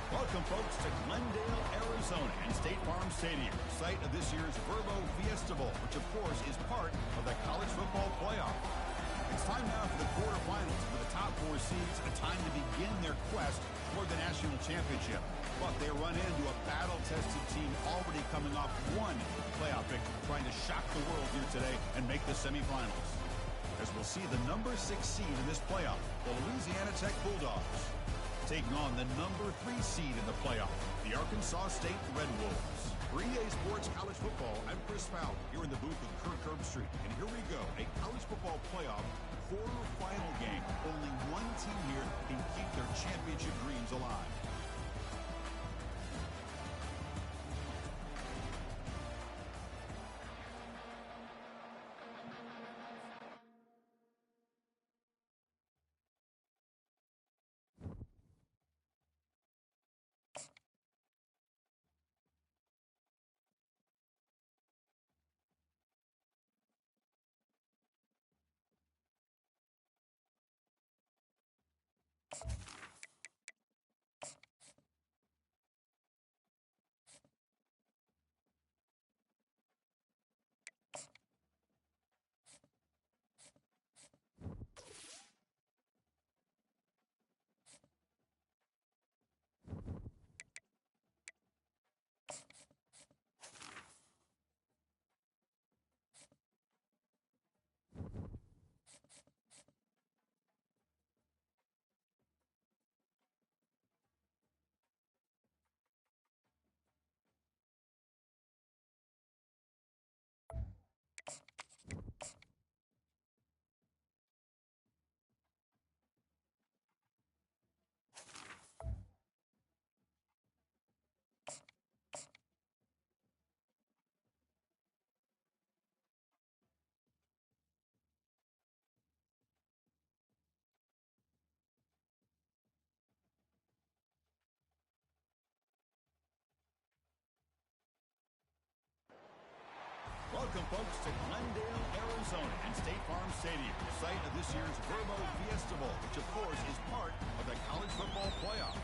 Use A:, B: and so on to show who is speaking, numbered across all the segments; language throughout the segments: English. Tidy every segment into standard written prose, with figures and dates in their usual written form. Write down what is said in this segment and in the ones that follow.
A: Welcome, folks, to Glendale, Arizona, and State Farm Stadium, site of this year's Verbo Fiesta Bowl, which, of course, is part of the college football playoff. It's time now for the quarterfinals for the top four seeds, a time to begin their quest for the national championship. But they run into a battle-tested team already coming off one playoff victory, trying to shock the world here today and make the semifinals. As we'll see the number 6 seed in this playoff, the Louisiana Tech Bulldogs, taking on the number 3 seed in the playoff, the Arkansas State Red Wolves. For EA Sports College Football, I'm Chris Fowler, here in the booth with Kirk Herbstreit. And here we go, a college football playoff quarterfinal game. Only one team here can keep their championship dreams alive. Welcome, folks, to Glendale, Arizona, and State Farm Stadium, site of this year's Verbo Fiesta Bowl, which, of course, is part of the college football playoff.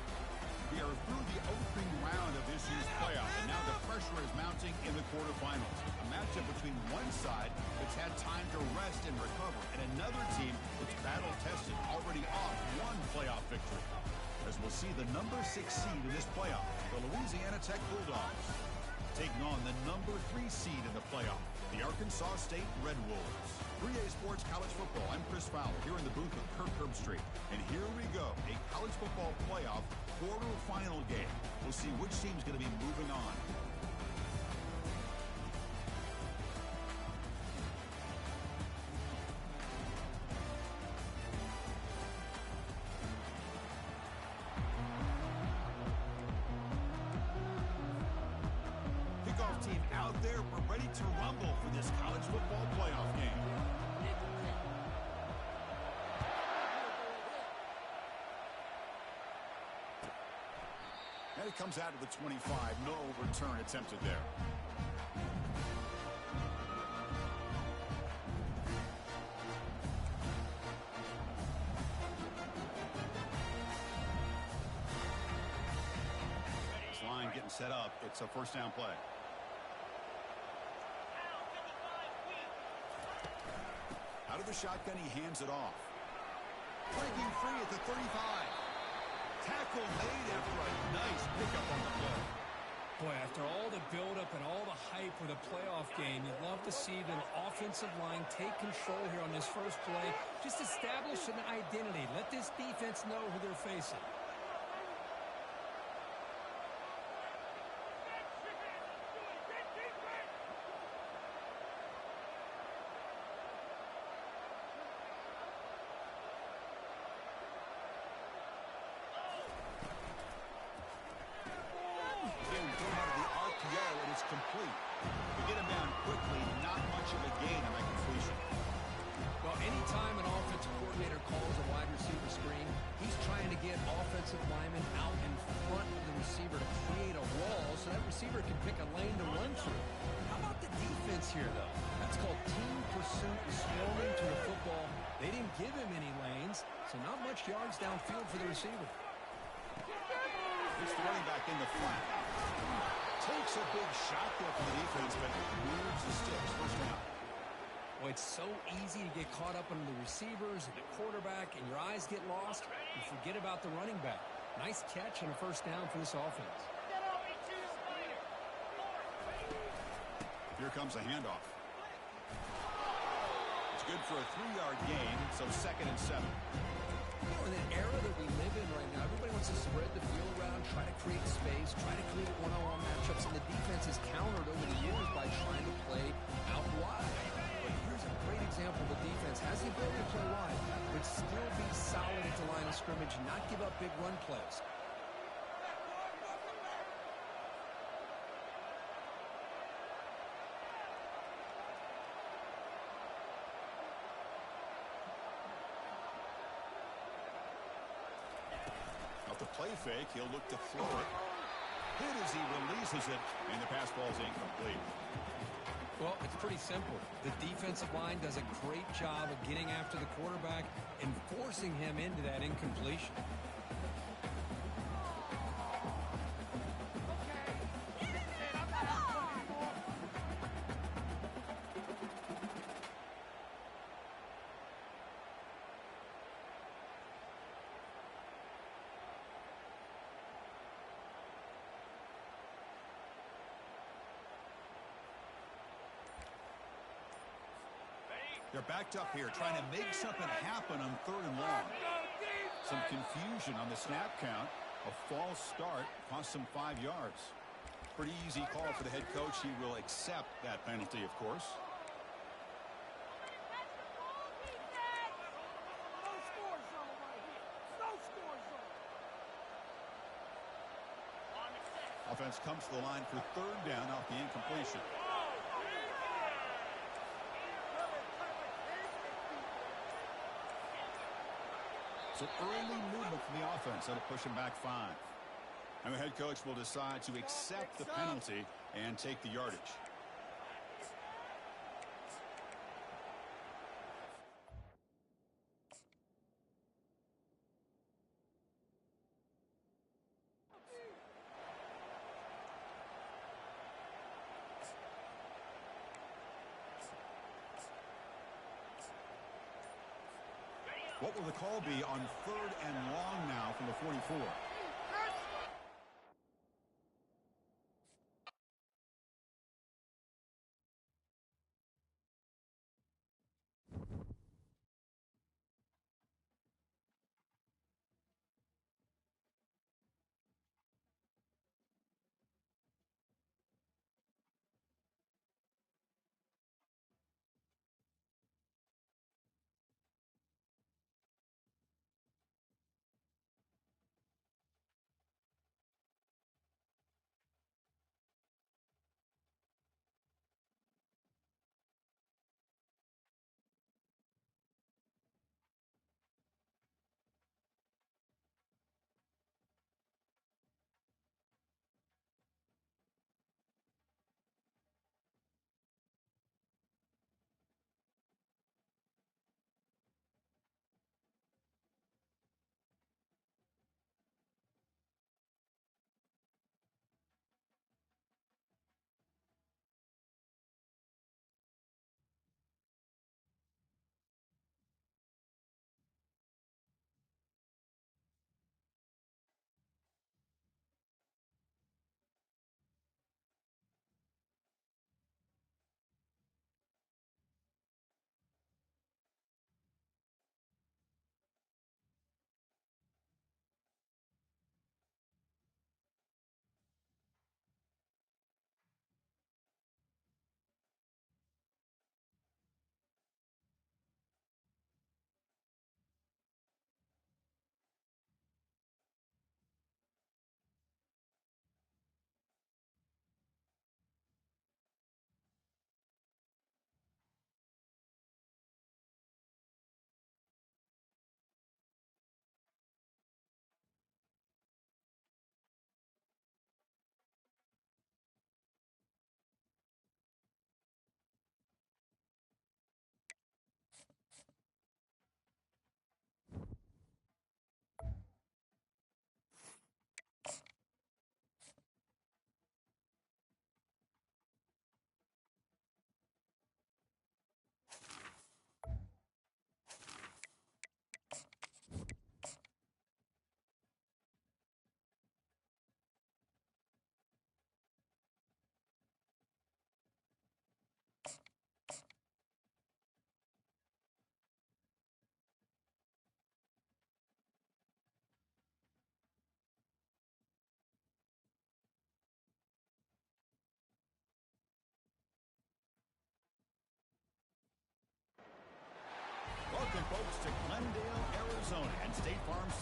A: We are through the opening round of this year's playoff, and now the pressure is mounting in the quarterfinals. A matchup between one side that's had time to rest and recover, and another team that's battle-tested, already off one playoff victory. As we'll see the number 6 seed in this playoff, the Louisiana Tech Bulldogs, taking on the number 3 seed in the playoff, the Arkansas State Red Wolves. For EA Sports College Football, I'm Chris Fowler, here in the booth with Kirk Herbstreit. And here we go, a college football playoff quarterfinal game. We'll see which team's going to be moving on. Team out there, we're ready to rumble for this college football playoff game. And it comes out of the 25. No return attempted there. This line getting set up. It's a first down play. Out of the shotgun, he hands it off. Breaking free at the 35. Tackle made after a nice pickup on the play.
B: Boy, after all the buildup and all the hype for the playoff game, you'd love to see the offensive line take control here on this first play. Just establish an identity. Let this defense know who they're facing.
A: Complete. To get him down quickly, not much of a gain on that completion.
B: Well, anytime an offensive coordinator calls a wide receiver screen, he's trying to get offensive linemen out in front of the receiver to create a wall so that receiver can pick a lane to run through. How about the defense here, though? That's called team pursuit, swarming to the football. They didn't give him any lanes, so not much yards downfield for the receiver.
A: It's the running back in the flat. Takes a big shot there from the defense, but moves the sticks. First down.
B: Well, it's so easy to get caught up on the receivers and the quarterback, and your eyes get lost. You forget about the running back. Nice catch and a first down for this offense.
A: Here comes a handoff. It's good for a 3-yard gain, so 2nd and 7.
B: You know, in an era that we live in right now, everybody wants to spread the field around, try to create space, try to create one-on-one matchups, and the defense has countered over the years by trying to play out wide. But here's a great example. The defense has the ability to play wide, but still be solid at the line of scrimmage, not give up big run plays.
A: The play fake, he'll look to throw it. Hit as he releases it, and the pass ball is incomplete.
B: Well, it's pretty simple. The defensive line does a great job of getting after the quarterback and forcing him into that incompletion.
A: They're backed up here, trying to make something happen on 3rd and long. Some confusion on the snap count. A false start cost them 5 yards. Pretty easy call for the head coach. He will accept that penalty, of course. Offense comes to the line for 3rd down off the incompletion. So early movement from the offense. That'll push him back 5. And the head coach will decide to accept the penalty and take the yardage. What will the call be on 3rd and long now from the 44?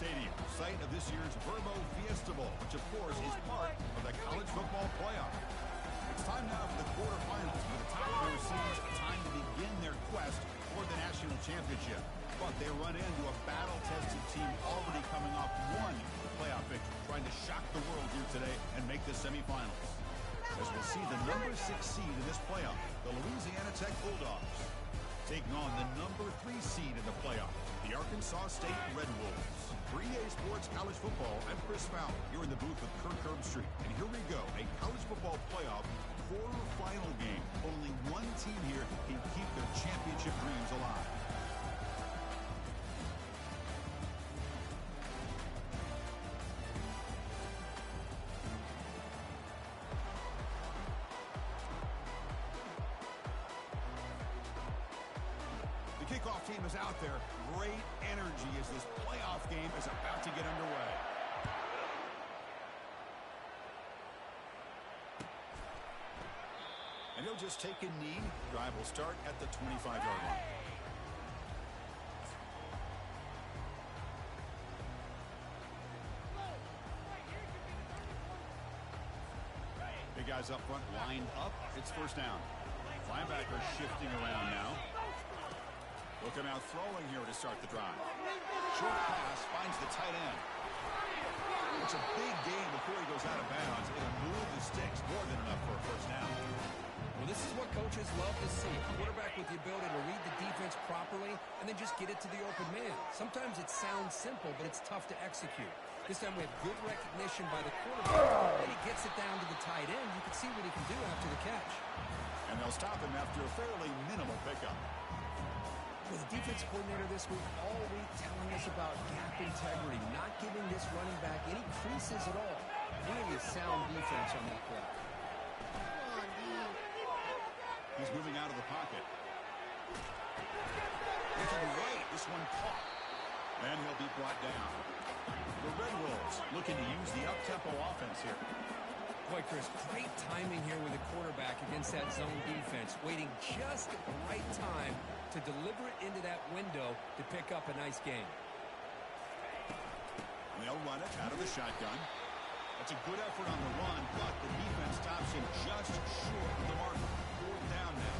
A: Stadium, site of this year's Verbo Fiesta Bowl, which of course is part of the college football playoff. It's time now for the quarterfinals, with the top four seeds time to begin their quest for the national championship. But they run into a battle-tested team already coming off one playoff victory, trying to shock the world here today and make the semifinals. As we'll see the number 6 seed in this playoff, the Louisiana Tech Bulldogs, taking on the number 3 seed in the playoff, the Arkansas State Red Wolves. For EA Sports College Football, I'm Chris Fowler, here in the booth with Kirk Herbstreit. And here we go, a college football playoff quarterfinal game. Only one team here can keep their championship dreams alive. Kickoff team is out there. Great energy as this playoff game is about to get underway. And he'll just take a knee. Drive will start at the 25-yard line. Big guys up front lined up. It's first down. Linebacker shifting around now. Looking out throwing here to start the drive. Short pass finds the tight end. It's a big gain before he goes out of bounds. It'll move the sticks more than enough for a first down.
B: Well, this is what coaches love to see. A quarterback with the ability to read the defense properly and then just get it to the open man. Sometimes it sounds simple, but it's tough to execute. This time we have good recognition by the quarterback. When he gets it down to the tight end, you can see what he can do after the catch.
A: And they'll stop him after a fairly minimal pickup.
B: Well, the defense coordinator this week all week telling us about gap integrity, not giving this running back any creases at all. Really sound defense on that play.
A: He's moving out of the pocket. Looking right, this one caught. And he'll be brought down. The Red Wolves looking to use the up-tempo offense here.
B: Boy, Chris, great timing here with the quarterback against that zone defense, waiting just at the right time to deliver it into that window to pick up a nice gain.
A: They'll run it out of the shotgun. That's a good effort on the run, but the defense stops him just short of the marker. Fourth down now.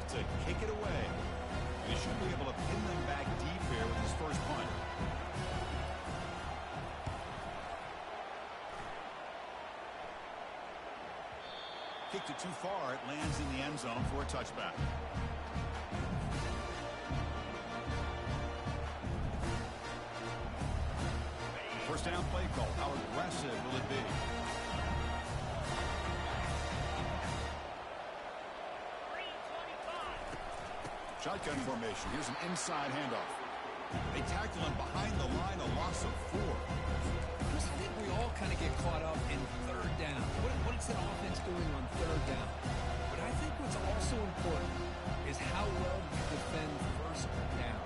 A: have to kick it away. And he should be able to pin them back deep here with his first punt. Kicked it too far. It lands in the end zone for a touchback. First down play call. How aggressive will it be? Shotgun formation. Here's an inside handoff. They tackle him behind the line, a loss of 4.
B: Chris, I think we all kind of get caught up in third down. What is an offense doing on third down? But I think what's also important is how well you defend first down.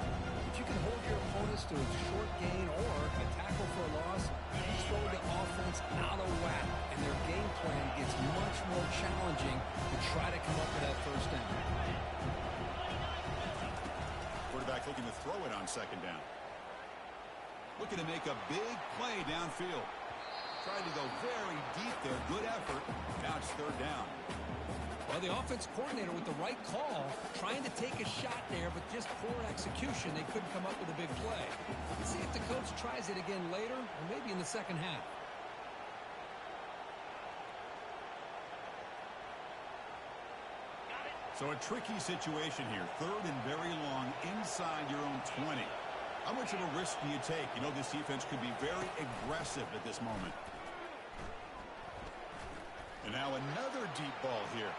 B: If you can hold your opponents to a short gain or a tackle for a loss, you throw the offense out of whack, and their game plan gets much more challenging to try to come up with that first down.
A: Quarterback looking to throw it on second down. Looking to make a big play downfield. Trying to go very deep there. Good effort. Now it's third down.
B: Well, the offense coordinator with the right call, trying to take a shot there, but just poor execution. They couldn't come up with a big play. Let's see if the coach tries it again later, or maybe in the second half.
A: So a tricky situation here. Third and very long inside your own 20. How much of a risk do you take? You know, this defense could be very aggressive at this moment. And now another deep ball here.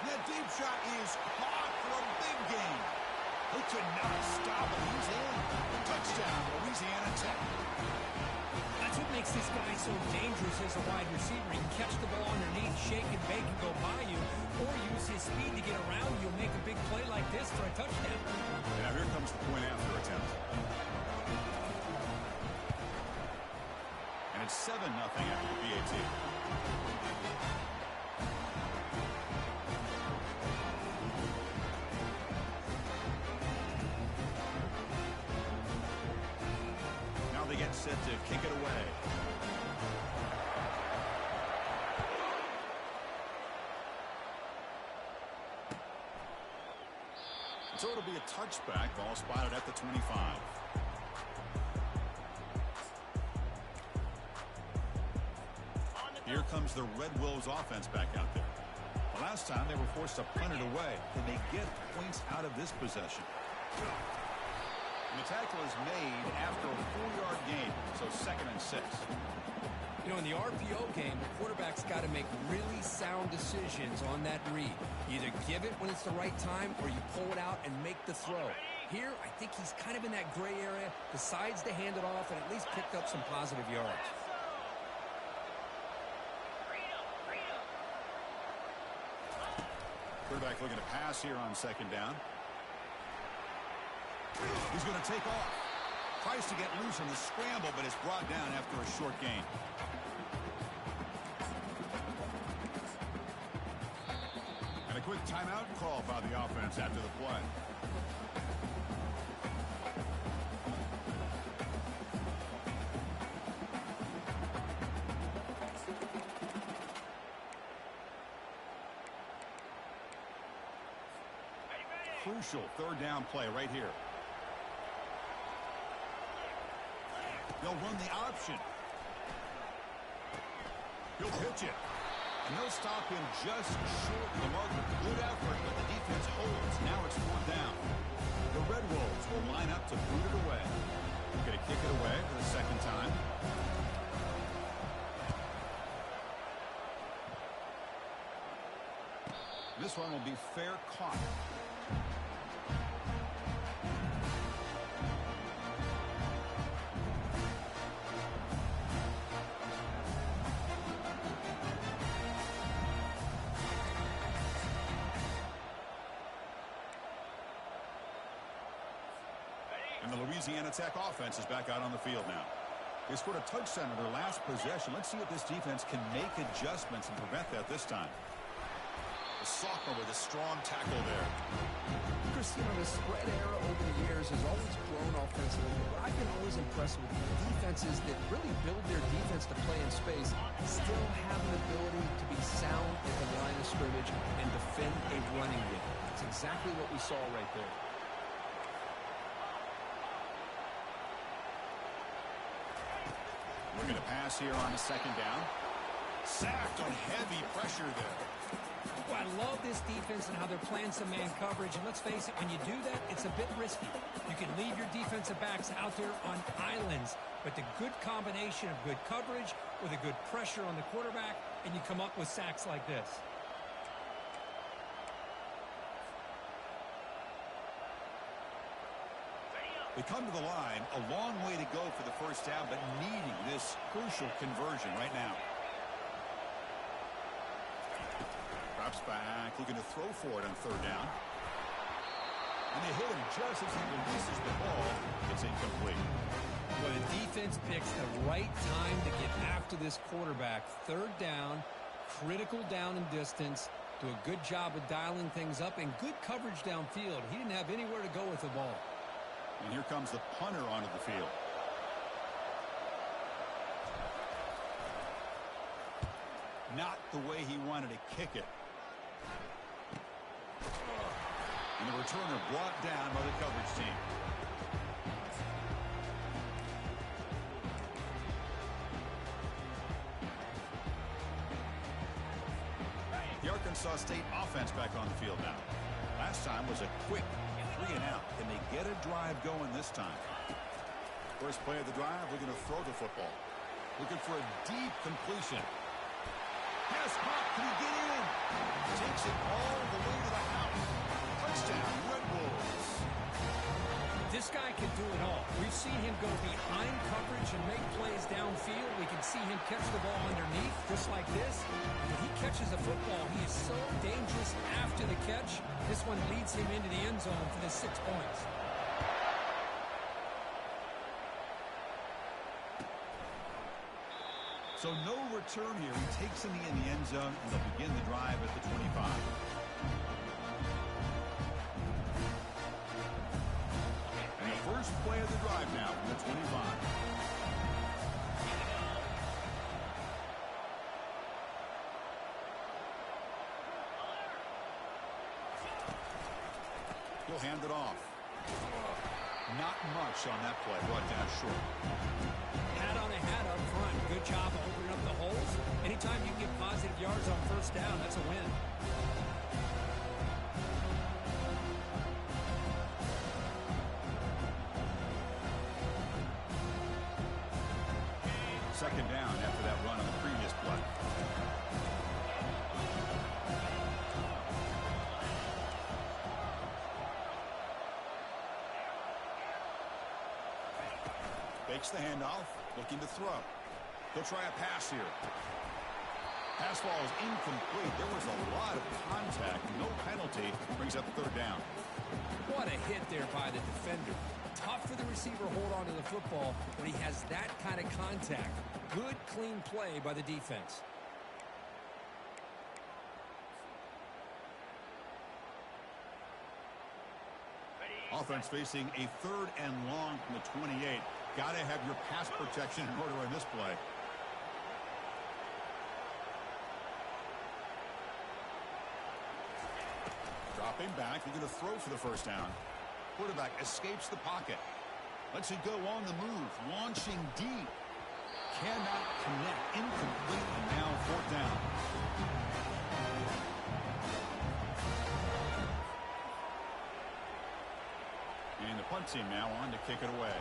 A: That deep shot is caught for a big gain. They could not stop him. He's in. Touchdown, Louisiana Tech.
B: That's what makes this guy so dangerous as a wide receiver. He can catch the ball underneath, shake and bake and go by you, or use his speed to get around you and make a big play like this for a touchdown.
A: Now here comes the point after attempt. And it's 7-0 after the PAT. Now they get set to kick it away. So it'll be a touchback. Ball spotted at the 25. Here comes the Red Wolves offense back out there. The last time they were forced to punt it away. Can they get points out of this possession? And the tackle is made after a 4-yard gain, so 2nd and 6.
B: You know, in the RPO game, the quarterback's got to make really sound decisions on that read. You either give it when it's the right time or you pull it out and make the throw. Here, I think he's kind of in that gray area, decides to hand it off and at least picked up some positive yards.
A: Quarterback looking to pass here on second down. He's going to take off. Tries to get loose in the scramble, but is brought down after a short gain. And a quick timeout call by the offense after the play. Crucial third down play right here. They'll run the option. He'll pitch it. And they'll stop him just short of the marker. Good effort, but the defense holds. Now it's 4th down. The Red Wolves will line up to boot it away. They're going to kick it away for the second time. This one will be fair caught. And the Louisiana Tech offense is back out on the field now. They scored a touchdown in their last possession. Let's see if this defense can make adjustments and prevent that this time. The sophomore with a strong tackle there.
B: Chris, you know, the spread era over the years has always grown offensively. But I've been always impressed with defenses that really build their defense to play in space, still have an ability to be sound at the line of scrimmage and defend a running game. It's exactly what we saw right there.
A: Looking to pass here on a second down. Sacked on heavy pressure there.
B: Well, I love this defense and how they're playing some man coverage. And let's face it, when you do that, it's a bit risky. You can leave your defensive backs out there on islands, but the good combination of good coverage with a good pressure on the quarterback, and you come up with sacks like this.
A: They come to the line, a long way to go for the first down, but needing this crucial conversion right now. Drops back, looking to throw for it on third down. And they hit him just as he releases the ball. It's incomplete.
B: Well, the defense picks the right time to get after this quarterback. Third down, critical down and distance. Do a good job of dialing things up and good coverage downfield. He didn't have anywhere to go with the ball.
A: And here comes the punter onto the field. Not the way he wanted to kick it. And the returner brought down by the coverage team. The Arkansas State offense back on the field now. Last time was a quick 3 and out. Can they get a drive going this time? First play of the drive, looking to throw the football. Looking for a deep completion. Yes, Pop, can he get in? Takes it all the way to the house. Touchdown, Red Wolves.
B: This guy can do it all. We've seen him go behind coverage and make plays downfield. We can see him catch the ball underneath, just like this. When he catches a football, he is so dangerous after the catch. This one leads him into the end zone for the 6 points.
A: So no return here. He takes him in the end zone, and they'll begin the drive at the 25. And the first play of the drive now from the 25. He'll hand it off. Not much on that play. Brought down short.
B: Hat on a hat up front. Good job of opening up the holes. Anytime you can get positive yards on first down, that's a win.
A: Second down after that run on the previous play. Fakes the handoff, looking to throw. He'll try a pass here. Pass ball is incomplete. There was a lot of contact. No penalty. Brings up third down.
B: What a hit there by the defender. Tough for the receiver to hold on to the football when he has that kind of contact. Good, clean play by the defense.
A: Offense facing a third and long from the 28. Got to have your pass protection in order on this play. Dropping back, you're going to throw for the first down. Quarterback escapes the pocket. Lets it go on the move. Launching deep. Cannot connect. Incomplete, and now fourth down. And the punt team now on to kick it away.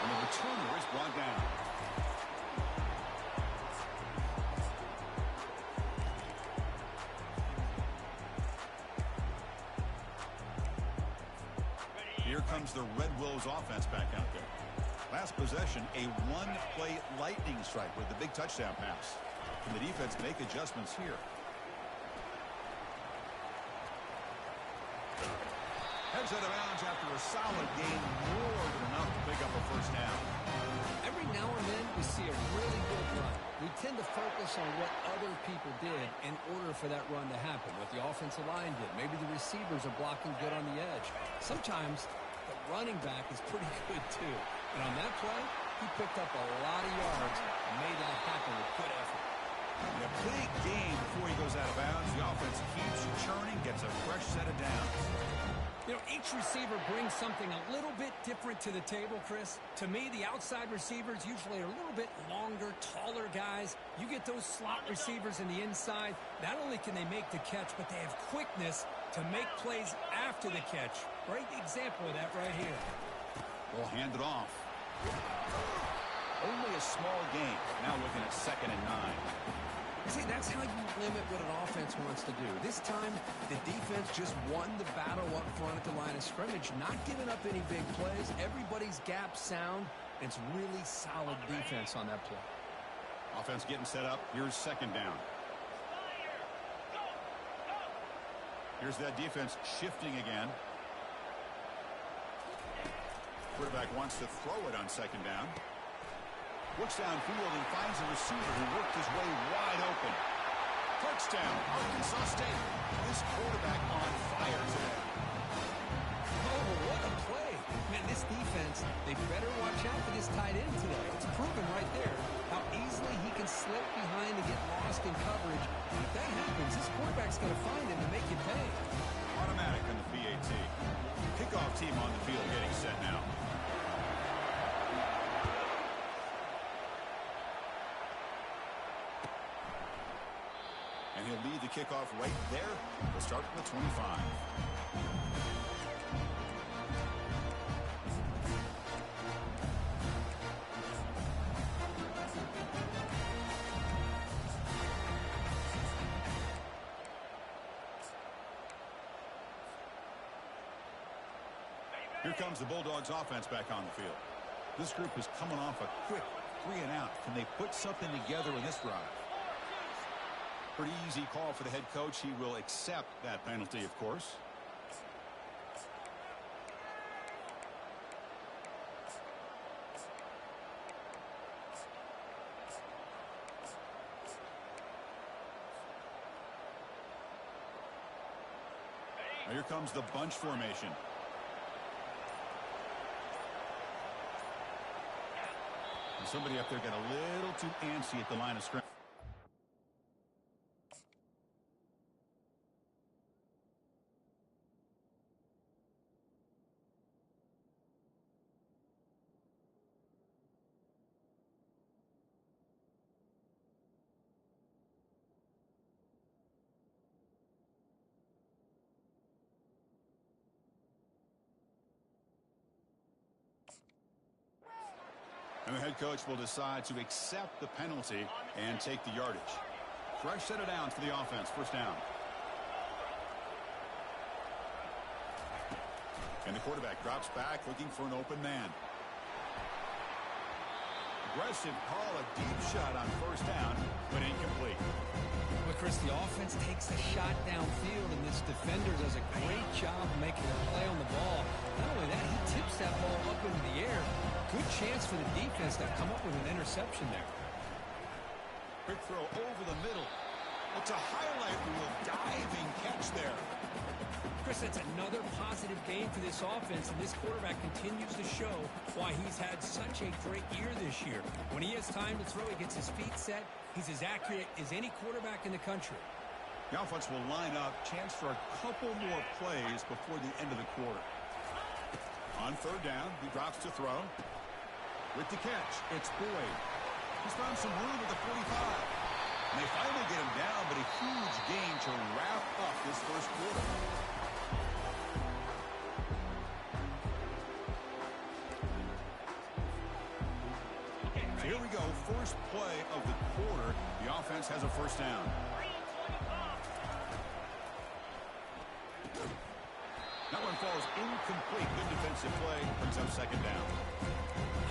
A: And the returner is brought down. Here comes the Red Wolves offense back out there. Last possession, a one-play lightning strike with the big touchdown pass. Can the defense make adjustments here? Heads out of bounds after a solid game, more than enough to pick up a first down.
B: Every now and then we see a really good run. We tend to focus on what other people did in order for that run to happen, what the offensive line did. Maybe the receivers are blocking good on the edge. Sometimes the running back is pretty good, too. And on that play, he picked up a lot of yards and made that happen with good effort.
A: A big game before he goes out of bounds. The offense keeps churning, gets a fresh set of downs.
B: You know, each receiver brings something a little bit different to the table, Chris. To me, the outside receivers usually are a little bit longer, taller guys. You get those slot receivers in the inside, not only can they make the catch, but they have quickness to make plays after the catch. Great example of that right here.
A: We'll hand it off. Only a small gain. Now looking at 2nd and 9.
B: See, that's how you limit what an offense wants to do. This time, the defense just won the battle up front at the line of scrimmage, not giving up any big plays. Everybody's gap sound. It's really solid defense on that play.
A: Offense getting set up. Here's 2nd down. Here's that defense shifting again. Quarterback wants to throw it on 2nd down. Looks downfield and finds a receiver who worked his way wide open. Touchdown, Arkansas State. This quarterback on fire today.
B: Oh, what a play. Man, this defense, they better watch out for this tight end today. It's proven right there how easily he can slip behind and get lost in coverage. And if that happens, this quarterback's going to find him and make you pay.
A: Automatic on the PAT. Kickoff team on the field getting set now. And he'll lead the kickoff right there. We'll start from the 25. Here comes the Bulldogs offense back on the field. This group is coming off a quick 3 and out. Can they put something together in this drive? Pretty easy call for the head coach. He will accept that penalty, of course. Now here comes the bunch formation. And somebody up there got a little too antsy at the line of scrimmage. And the head coach will decide to accept the penalty and take the yardage. Fresh set of downs for the offense. 1st down. And the quarterback drops back looking for an open man. Aggressive call, a deep shot on 1st down, but incomplete.
B: But Chris, the offense takes a shot downfield, and this defender does a great job of making a play on the ball. Not only that, he tips that ball up into the air. Good chance for the defense to come up with an interception there.
A: Quick throw over the middle. It's a highlight reel diving catch there.
B: Chris, that's another positive game for this offense, and this quarterback continues to show why he's had such a great year this year. When he has time to throw, he gets his feet set. He's as accurate as any quarterback in the country.
A: The offense will line up. Chance for a couple more plays before the end of the quarter. On 3rd down, he drops to throw. With the catch, it's Boyd. He's found some room at the 45. And they finally get him down, but a huge gain to wrap up this 1st quarter. So here we go, first play of the quarter. The offense has a 1st down. That one falls incomplete. Good defensive play. Brings up 2nd down.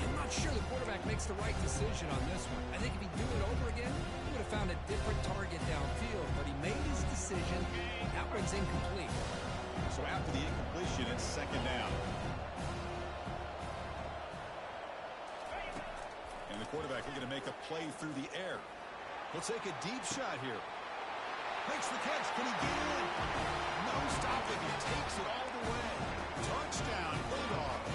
B: I'm not sure the quarterback makes the right decision on this one. I think if he'd do it over again, he would have found a different target downfield, but he made his decision. That one's incomplete.
A: So after the incompletion, it's 2nd down. And the quarterback looking to make a play through the air. He'll take a deep shot here. Makes the catch. Can he get in? No stopping. He takes it all the way. Touchdown, Bulldogs.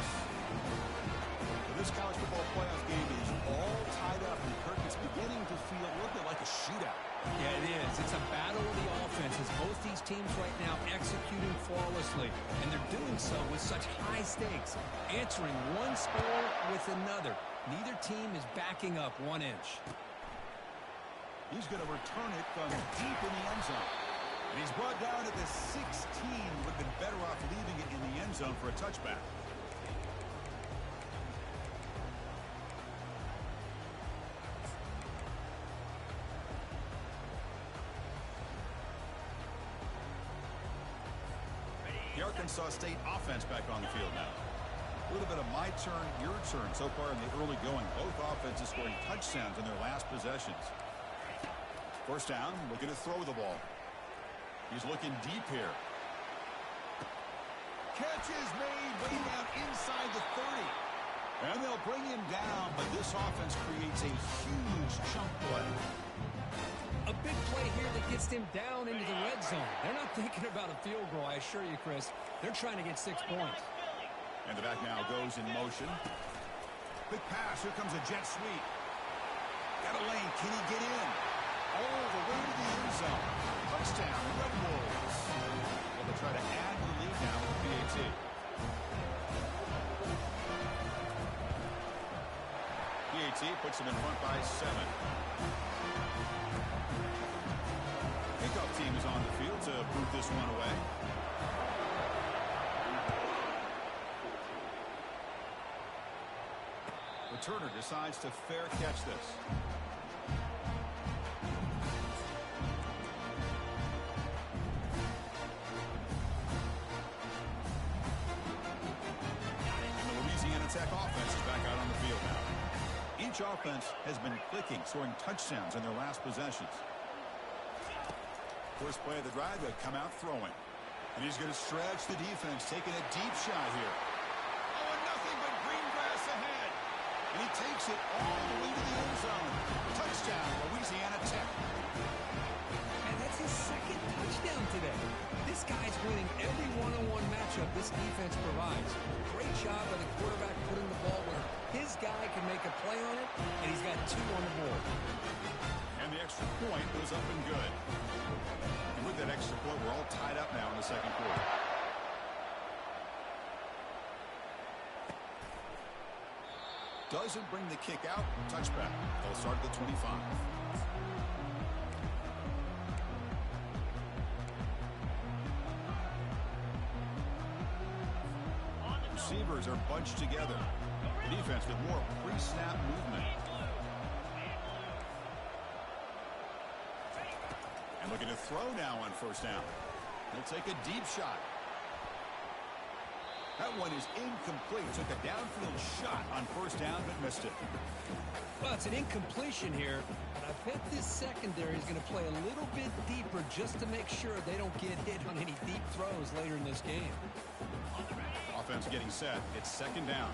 B: teams right now executing flawlessly, and they're doing so with such high stakes, answering one score with another. Neither team is backing up 1 inch.
A: He's going to return it from deep in the end zone. And he's brought down at the 16. Would have been better off leaving it in the end zone for a touchback. The Arkansas State offense back on the field now. A little bit of my turn, your turn so far in the early going. Both offenses scoring touchdowns in their last possessions. First down, looking to throw the ball. He's looking deep here. Catch is made way down inside the 30. And they'll bring him down, but this offense creates a huge chunk play.
B: A big play here that gets them down into the red zone. They're not thinking about a field goal, I assure you, Chris. They're trying to get 6 points.
A: And the back now goes in motion. Quick pass. Here comes a jet sweep. Got a lane. Can he get in? All the way to the end zone. Touchdown, Red Wolves. Well, they'll try to add to the lead now with PAT. PAT puts them in front by 7. Kickoff team is on the field to boot this one away. Returner decides to fair catch this. And the Louisiana Tech offense is back out on the field now. Each offense has been clicking, scoring touchdowns in their last possessions. First play of the drive, they come out throwing. And he's going to stretch the defense, taking a deep shot here. Oh, and nothing but green grass ahead. And he takes it all the way to the end zone. Touchdown, Louisiana Tech.
B: And that's his second touchdown today. This guy's winning every one-on-one matchup this defense provides. Great job by the quarterback putting the ball where his guy can make a play on it, and he's got 2 on the board.
A: And the extra point goes up and good. And with that extra point, we're all tied up now in the second quarter. Doesn't bring the kick out. Touchback. They'll start at the 25. Receivers are bunched together. The defense with more pre-snap movement. And looking to throw now on first down. He'll take a deep shot. That one is incomplete. Took a downfield shot on first down, but missed it.
B: Well, it's an incompletion here, but I bet this secondary is going to play a little bit deeper just to make sure they don't get hit on any deep throws later in this game.
A: Offense getting set. It's second down.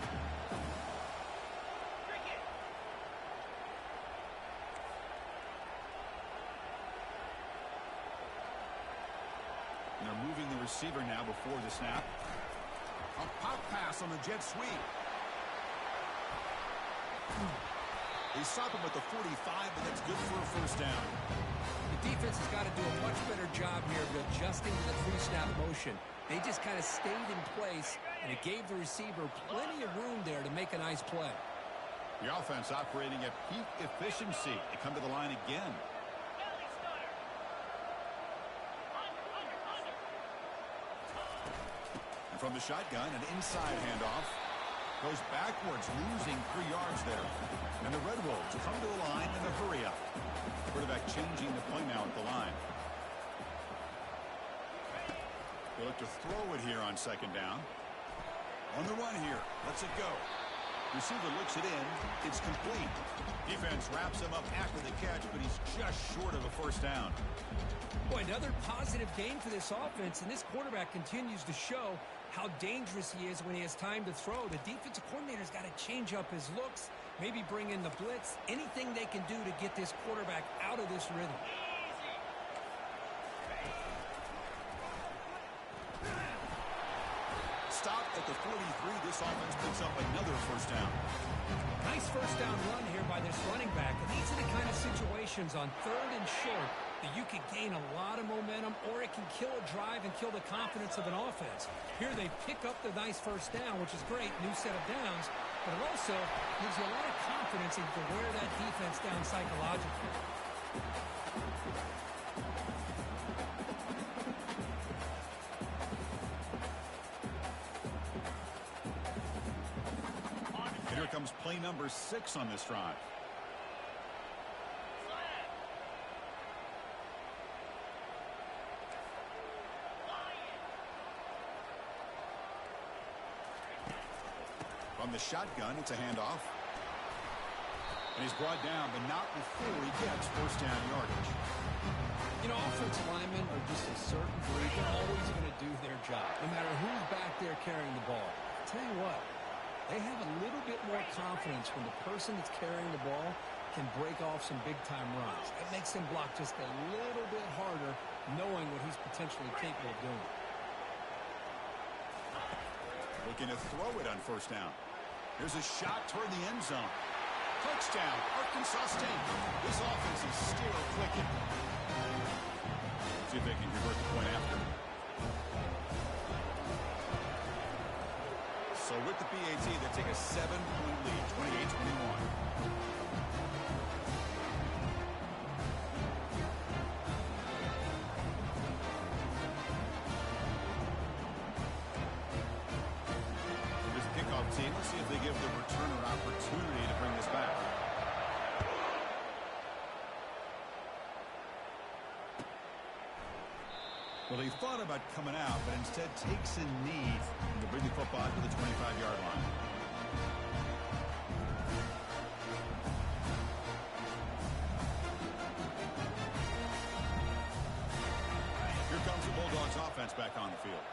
A: And they're moving the receiver now before the snap. A pop pass on the jet sweep. They stop him at the 45, but that's good for a first down.
B: The defense has got to do a much better job here of adjusting to the pre-snap motion. They just kind of stayed in place, and it gave the receiver plenty of room there to make a nice play.
A: The offense operating at peak efficiency. They come to the line again. And from the shotgun, an inside handoff. Goes backwards, losing 3 yards there. And the Red Wolves come to the line in a hurry up. Quarterback changing the play now at the line. They look to throw it here on second down. On the run here. Lets it go. Receiver looks it in. It's complete. Defense wraps him up after the catch, but he's just short of a first down.
B: Boy, another positive game for this offense, and this quarterback continues to show how dangerous he is when he has time to throw. The defensive coordinator's got to change up his looks, maybe bring in the blitz, anything they can do to get this quarterback out of this rhythm.
A: Stop at the 43. This offense picks up another first down.
B: Nice first down run here by this running back. And these are the kind of situations on 3rd and short that you can gain a lot of momentum, or it can kill a drive and kill the confidence of an offense. Here they pick up the nice first down, which is great, new set of downs, but it also gives you a lot of confidence and you can wear that defense down psychologically.
A: And here comes play number 6 on this drive. From the shotgun, it's a handoff. And he's brought down, but not before he gets first down yardage.
B: You know, offensive linemen are just a certain breed. They're always going to do their job, no matter who's back there carrying the ball. I'll tell you what, they have a little bit more confidence when the person that's carrying the ball can break off some big-time runs. It makes him block just a little bit harder, knowing what he's potentially capable of doing.
A: Looking to throw it on first down. Here's a shot toward the end zone. Touchdown, Arkansas State. This offense is still clicking. See if they can convert the point after. So with the PAT, they take a 7-point lead, 28-21. Let's see if they give the returner an opportunity to bring this back. Well, he thought about coming out, but instead takes a knee to bring the football to the 25-yard line. Here comes the Bulldogs offense back on the field.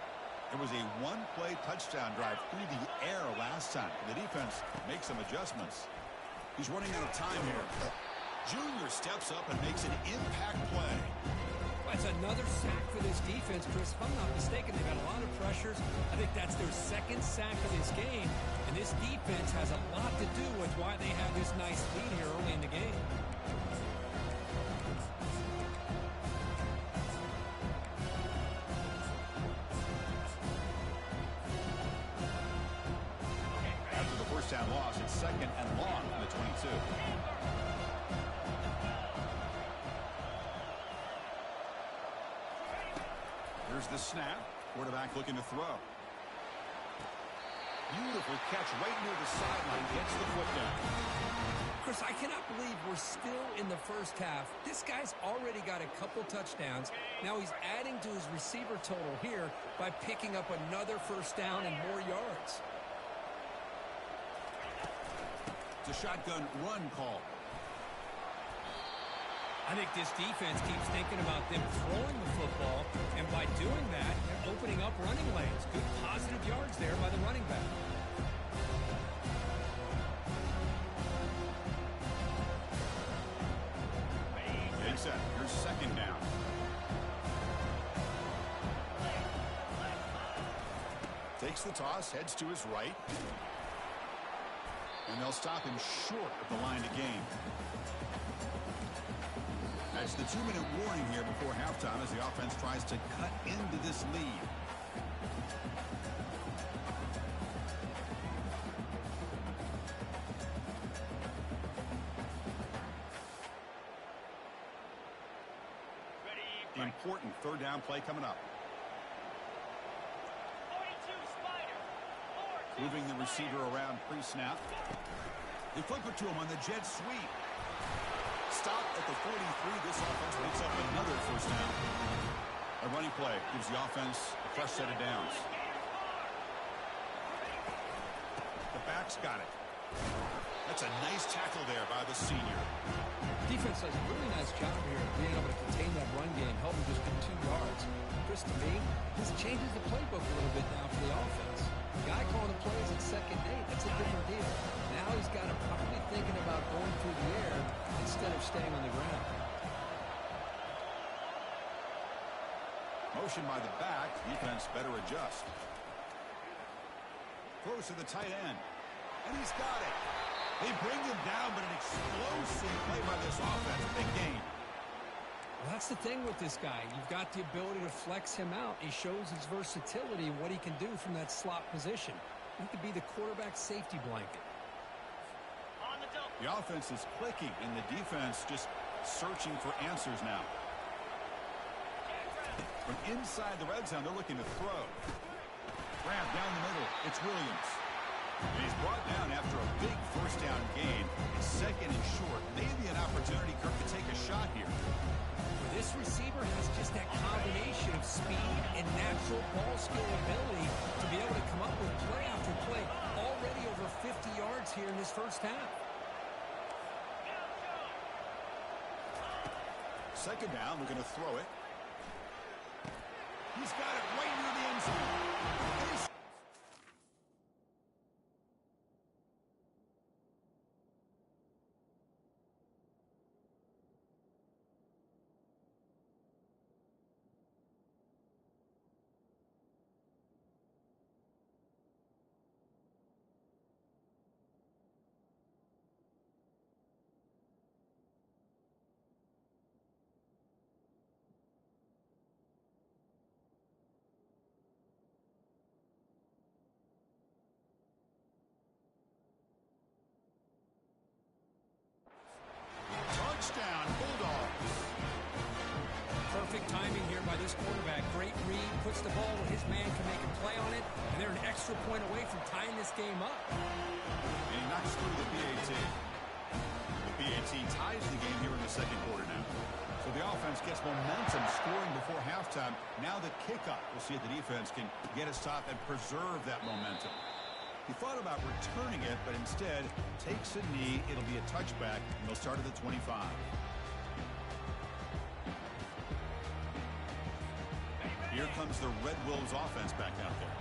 A: It was a one-play touchdown drive through the air last time. The defense makes some adjustments. He's running out of time here. Junior steps up and makes an impact play.
B: That's another sack for this defense, Chris. If I'm not mistaken, they've got a lot of pressures. I think that's their second sack of this game. And this defense has a lot to do with why they have this nice lead here early in the game. Down loss. It's second and long on the 22. Here's the snap. Quarterback looking to throw. Beautiful catch right near the sideline. Gets the foot down. Chris, I cannot believe we're still in the first half. This guy's already got a couple touchdowns. Now he's adding to his receiver total here by picking up another first down and more yards.
A: It's a shotgun run call.
B: I think this defense keeps thinking about them throwing the football, and by doing that, they're opening up running lanes. Good positive yards there by the running back.
A: Getting set. Here's second down. Takes the toss, heads to his right. And they'll stop him short of the line to gain. That's the 2-minute warning here before halftime as the offense tries to cut into this lead. The important third down play coming up. Moving the receiver around pre-snap. They flip it to him on the jet sweep. Stop at the 43. This offense picks up another first down. A running play gives the offense a fresh set of downs. The back's got it. That's a nice tackle there by the senior.
B: Defense does a really nice job here of being able to contain that run game, help him just get 2 yards. Chris, to me, this changes the playbook a little bit now for the offense. The guy calling the plays at second and 8, that's a different deal. Now he's got him probably thinking about going through the air instead of staying on the ground.
A: Motion by the back. Defense better adjust. Throws to the tight end. And he's got it. They bring him down, but an explosive play by this offense. Big gain.
B: Well, that's the thing with this guy. You've got the ability to flex him out. He shows his versatility and what he can do from that slot position. He could be the quarterback safety blanket.
A: The offense is clicking, and the defense just searching for answers now. From inside the red zone, they're looking to throw. Grab down the middle. It's Williams. And he's brought down after a big first down gain. It's second and short. Maybe an opportunity, Kirk, to take a shot here.
B: This receiver has just that combination of speed and natural ball skill ability to be able to come up with play after play. Already over 50 yards here in this first half.
A: Second down, we're going to throw it. He's got it right near the end zone. Touchdown, Bulldogs.
B: Perfect timing here by this quarterback. Great read, puts the ball where his man can make a play on it, and they're an extra point away from tying this game up.
A: And he knocks through the PAT. The PAT ties the game here in the second quarter now. So the offense gets momentum scoring before halftime. Now the kickoff. We'll see if the defense can get a stop and preserve that momentum. He thought about returning it, but instead takes a knee. It'll be a touchback, and they'll start at the 25. Here comes the Red Wolves offense back out there.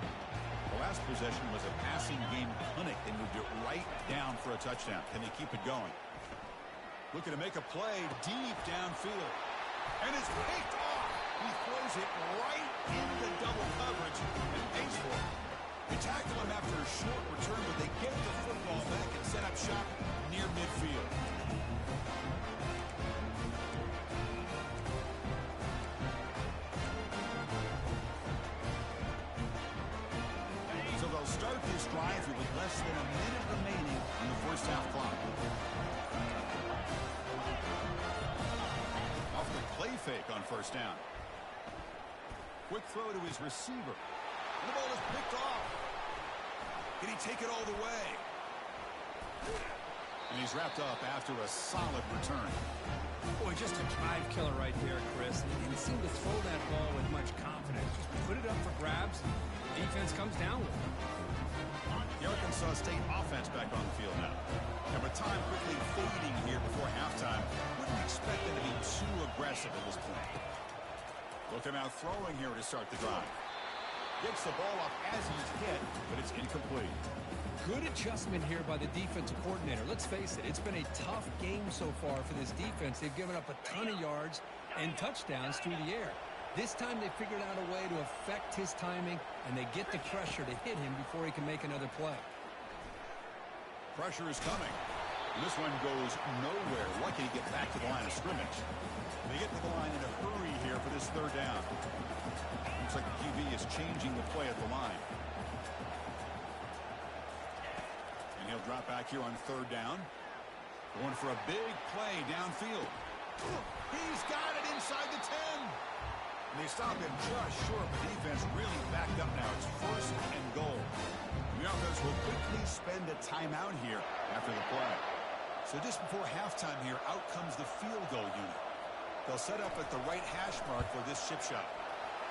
A: The last possession was a passing game clinic. They moved it right down for a touchdown. Can they keep it going? Looking to make a play deep downfield. And it's picked off. He throws it right into double coverage and pays for it. They tackle him after a short return, but they get the football back and set up shop near midfield. So they'll start this drive with less than a minute remaining on the first half clock. Off the play fake on first down. Quick throw to his receiver. And the ball is picked off. Can he take it all the way? And he's wrapped up after a solid return.
B: Boy, just a drive killer right there, Chris. He didn't seem to throw that ball with much confidence. Just put it up for grabs. Defense comes down with it.
A: The Arkansas State offense back on the field now. And with time quickly fading here before halftime, wouldn't expect them to be too aggressive at this point. Looking out throwing here to start the drive. Gets the ball off as he's hit, but it's incomplete.
B: Good adjustment here by the defensive coordinator. Let's face it, it's been a tough game so far for this defense. They've given up a ton of yards and touchdowns through the air. This time they figured out a way to affect his timing, and they get the pressure to hit him before he can make another play.
A: Pressure is coming. And this one goes nowhere. Lucky to get back to the line of scrimmage. They get to the line in a hurry here for this third down. Looks like the QB is changing the play at the line. And he'll drop back here on third down. Going for a big play downfield. He's got it inside the 10. And they stop him just short. The defense really backed up now. It's first and goal. The offense will quickly spend a timeout here after the play. So just before halftime here, out comes the field goal unit. They'll set up at the right hash mark for this chip shot.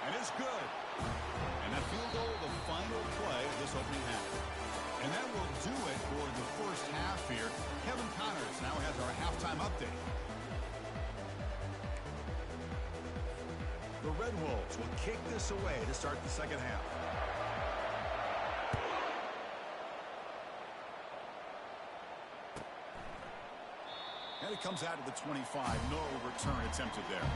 A: And it's good. And that field goal, the final play of this opening half. And that will do it for the first half here. Kevin Connors now has our halftime update. The Red Wolves will kick this away to start the second half. And it comes out of the 25. No return attempted there.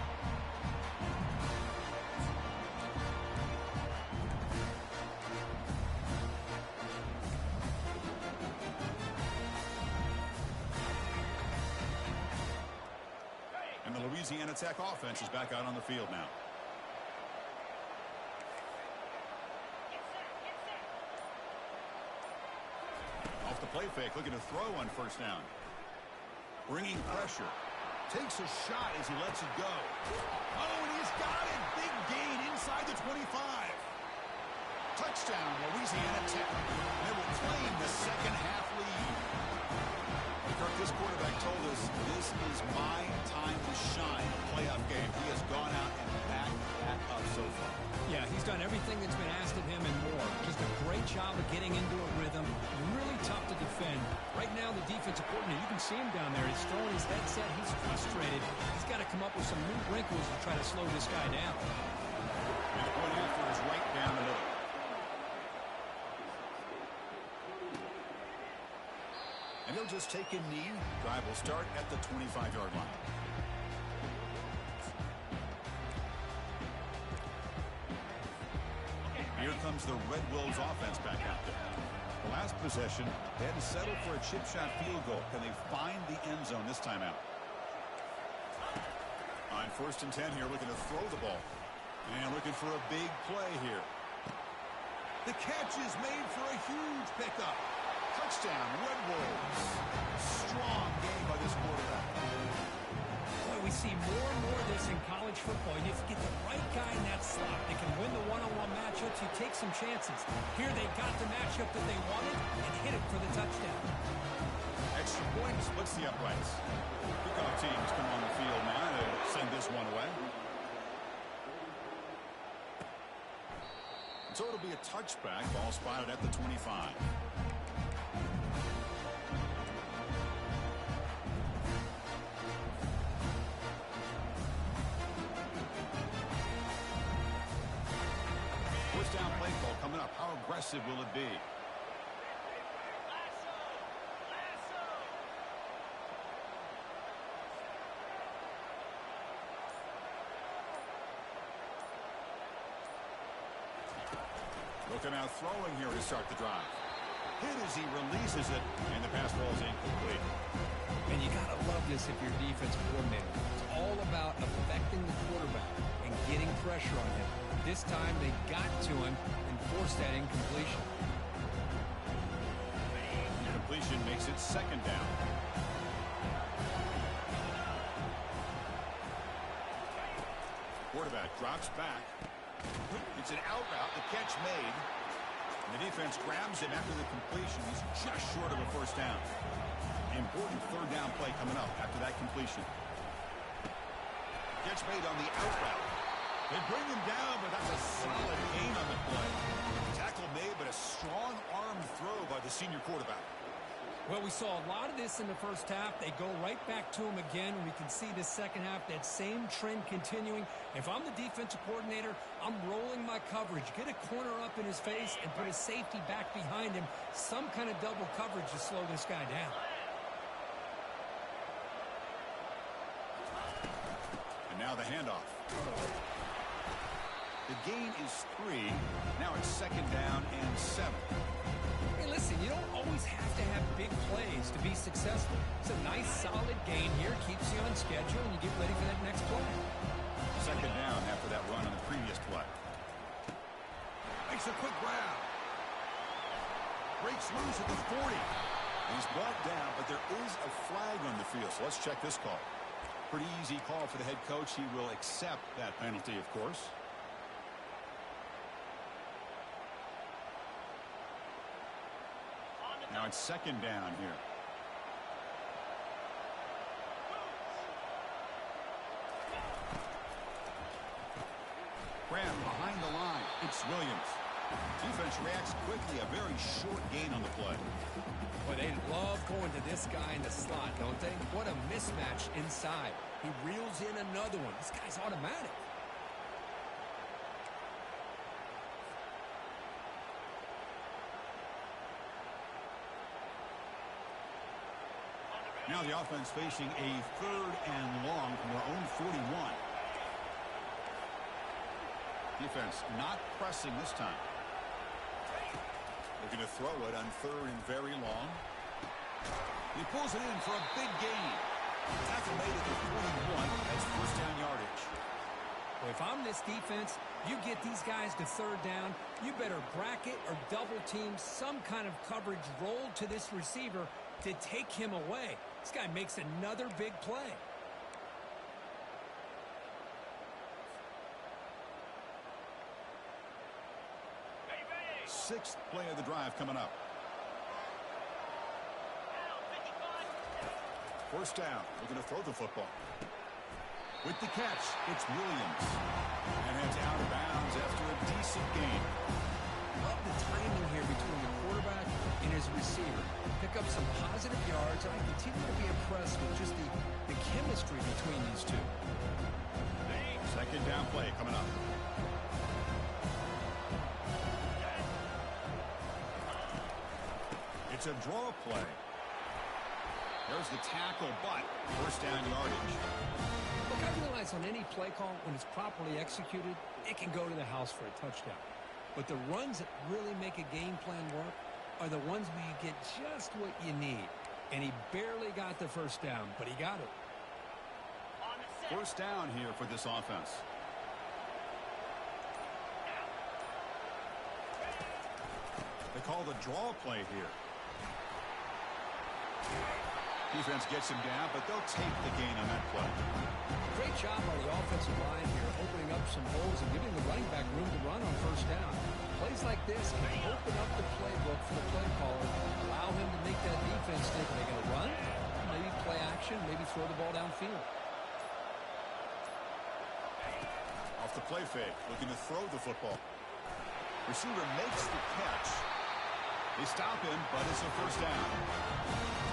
A: Louisiana Tech offense is back out on the field now. Off the play fake, looking to throw on first down. Bringing pressure. Takes a shot as he lets it go. Oh, and he's got it. Big gain inside the 25. Touchdown, Louisiana Tech. They will claim the second half lead. Kirk, this quarterback told us this is my time to shine. Playoff game. He has gone out and backed that up so far.
B: Yeah, he's done everything that's been asked of him and more. Just a great job of getting into a rhythm. Really tough to defend. Right now, the defensive coordinator, you can see him down there. He's throwing his headset. He's frustrated. He's got to come up with some new wrinkles to try to slow this guy down.
A: And the point after is right down the middle. And he'll just take a knee. Drive will start at the 25-yard line. Here comes the Red Wolves offense back out there. The last possession, they had to settle for a chip shot field goal. Can they find the end zone this time out? On 1st and 10 here, looking to throw the ball. And looking for a big play here. The catch is made for a huge pickup. Touchdown, Red Wolves. Strong game by this quarterback.
B: Boy, we see more and more of this in college football. You get the right guy in that slot. They can win the one-on-one matchups. You take some chances. Here they got the matchup that they wanted and hit it for the touchdown.
A: Extra point splits the uprights. Kickoff teams come on the field now to send this one away. So it'll be a touchback. Ball spotted at the 25. First down play call coming up. How aggressive will it be? Looking out throwing here to start the drive. Hit as he releases it, and the pass ball is incomplete.
B: And you got to love this if you're a defensive coordinator. It's all about affecting the quarterback and getting pressure on him. This time they got to him and forced that incompletion.
A: Incompletion makes it 2nd down. Quarterback drops back. It's an out route. The catch made. And the defense grabs him after the completion. He's just short of a first down. Important 3rd down play coming up after that completion. Catch made on the out route. They bring him down, but that's a solid gain on the play. Tackle made, but a strong arm throw by the senior quarterback.
B: Well, we saw a lot of this in the first half. They go right back to him again. We can see the second half, that same trend continuing. If I'm the defensive coordinator, I'm rolling my coverage. Get a corner up in his face and put a safety back behind him. Some kind of double coverage to slow this guy down.
A: And now the handoff. The gain is 3. Now it's 2nd down and 7.
B: Hey, listen, you don't always have to have big plays to be successful. It's a nice, solid gain here. Keeps you on schedule, and you get ready for that next play.
A: 2nd down after that run on the previous play. Makes a quick grab. Breaks loose at the 40. He's brought down, but there is a flag on the field, so let's check this call. Pretty easy call for the head coach. He will accept that penalty, of course. Now it's 2nd down here. Graham behind the line. It's Williams. Defense reacts quickly. A very short gain on the play.
B: Well, they love going to this guy in the slot, don't they? What a mismatch inside. He reels in another one. This guy's automatic.
A: Now the offense facing a 3rd and long from their own 41. Defense not pressing this time. Looking to throw it on 3rd and very long. He pulls it in for a big gain. Tackle made at the 41. That's first down yardage.
B: Well, if I'm this defense, you get these guys to third down, you better bracket or double team some kind of coverage roll to this receiver to take him away. This guy makes another big play.
A: Sixth play of the drive coming up. First down. Looking to throw the football. With the catch, it's Williams. And it's out of bounds after a decent gain.
B: Love the timing here between the quarterback and his receiver. Pick up some positive yards, and I continue to be impressed with just the chemistry between these two.
A: Second down play coming up. It's a draw play. There's the tackle, but first down yardage.
B: Look, I realize on any play call, when it's properly executed, it can go to the house for a touchdown. But the runs that really make a game plan work are the ones where you get just what you need. And he barely got the first down, but he got it.
A: First down here for this offense. They call the draw play here. Defense gets him down, but they'll take the gain on that play.
B: Great job by the offensive line here, opening up some holes and giving the running back room to run on first down. Plays like this can open up the playbook for the play caller, allow him to make that defense think, are they going to run? Maybe play action, maybe throw the ball downfield.
A: Off the play fake, looking to throw the football. Receiver makes the catch. They stop him, but it's a first down.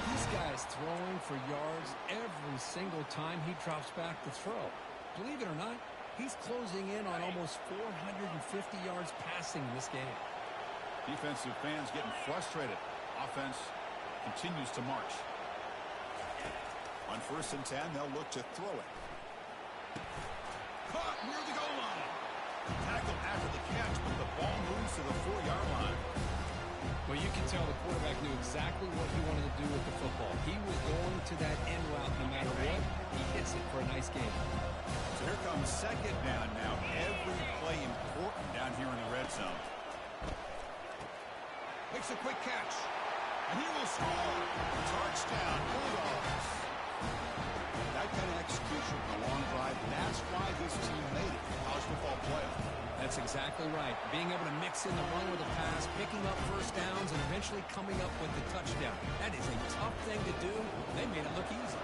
B: This guy's throwing for yards every single time he drops back to throw. Believe it or not, he's closing in on almost 450 yards passing in this game.
A: Defensive fans getting frustrated. Offense continues to march. On first and 10, they'll look to throw it. Caught near the goal line. Tackle after the catch, but the ball moves to the 4-yard line.
B: Well, you can tell the quarterback knew exactly what he wanted to do with the football. He was going to that end route no matter what. He hits it for a nice game.
A: So here comes second down now. Every play important down here in the red zone. Makes a quick catch. And he will score. Touchdown, Bulldogs. That kind of execution on a long drive, that's why this team made it. College football playoff.
B: That's exactly right. Being able to mix in the run with the pass, picking up first downs, and eventually coming up with the touchdown. That is a tough thing to do. They made it look easy.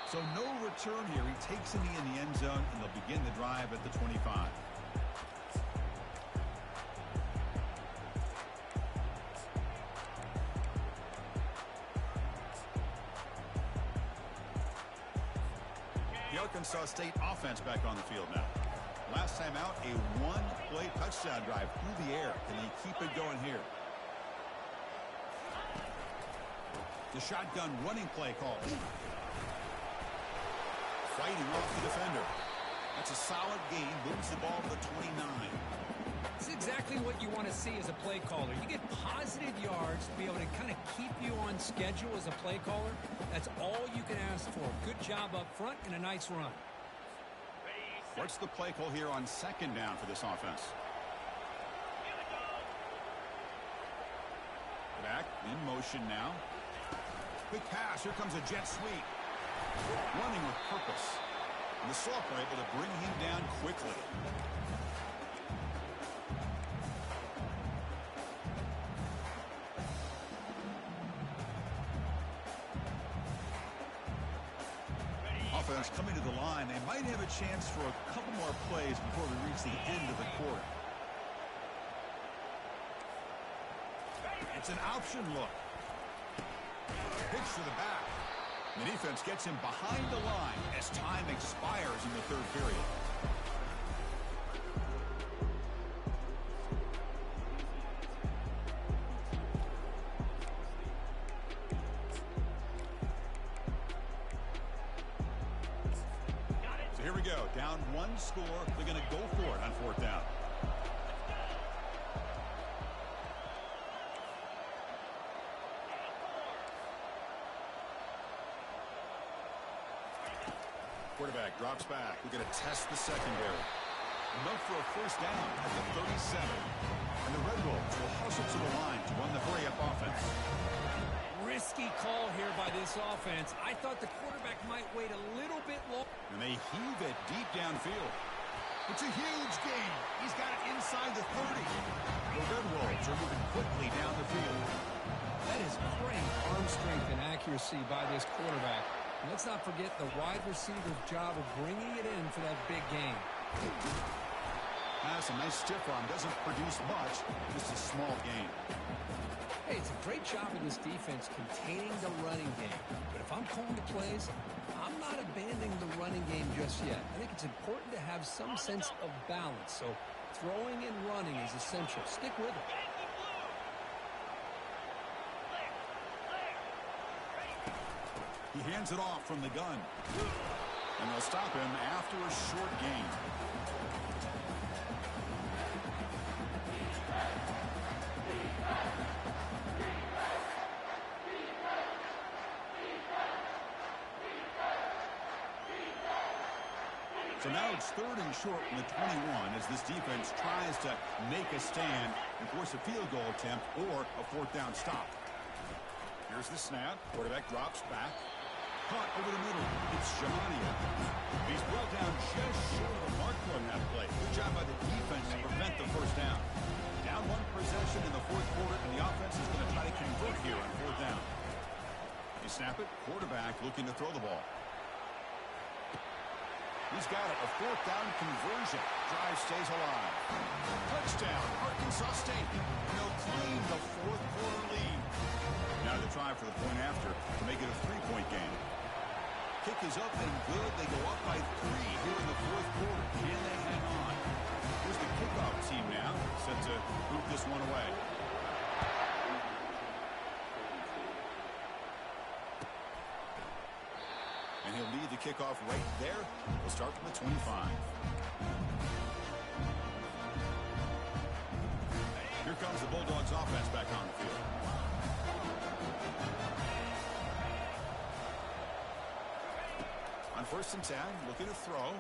A: So no return here. He takes it in the end zone, and they'll begin the drive at the 25. Arkansas State offense back on the field now. Last time out, a one-play touchdown drive through the air. Can he keep it going here? The shotgun running play call. Fighting off the defender. That's a solid gain. Moves the ball to the 29.
B: It's exactly what you want to see as a play caller. You get positive yards to be able to kind of keep you on schedule as a play caller. That's all you can ask for. Good job up front and a nice run.
A: What's the play call here on second down for this offense? Back in motion now. Quick pass. Here comes a jet sweep. Running with purpose. And the Sophomore able to bring him down quickly. Offense coming to the line. They might have a chance for a couple more plays before we reach the end of the quarter. It's an option look. Pitch to the back. The defense gets him behind the line as time expires in the third period. So here we go. Down one score. They're going to go for it on fourth down. quarterback drops back. We're going to test the secondary. Enough for a first down at the 37. And the Red Wolves will hustle to the line to run the hurry-up offense.
B: Risky call here by this offense. I thought the quarterback might wait a little bit long.
A: And they heave it deep downfield. It's a huge gain. He's got it inside the 30. The Red Wolves are moving quickly down the field.
B: That is great arm strength and accuracy by this quarterback. And let's not forget the wide receiver's job of bringing it in for that big gain.
A: That's a nice stiff arm. Doesn't produce much. Just a small gain.
B: Hey, it's a great job of this defense containing the running game. But if I'm calling the plays, I'm not abandoning the running game just yet. I think it's important to have some sense of balance. So throwing and running is essential. Stick with it.
A: He hands it off from the gun. And they'll stop him after a short gain. So now it's 3rd and short from the 21 as this defense tries to make a stand and force a field goal attempt or a 4th down stop. Here's the snap. Quarterback drops back. Caught over the middle. It's Shamadia. He's brought down just short of the mark on that play. Good job by the defense to prevent the first down. Down 1 possession in the 4th quarter, and the offense is going to try to convert here on 4th down. They snap it. Quarterback looking to throw the ball. He's got it. A 4th down conversion. Drive stays alive. Touchdown, Arkansas State. And they'll claim the 4th quarter lead. Now they try for the point after to make it a 3-point game. Kick is up and good. They go up by 3 here in the 4th quarter. Can they hang on? Here's the kickoff team now, set to move this one away. And he'll lead the kickoff right there. We'll start from the 25. Here comes the Bulldogs offense back on the field. On 1st and 10, looking to throw.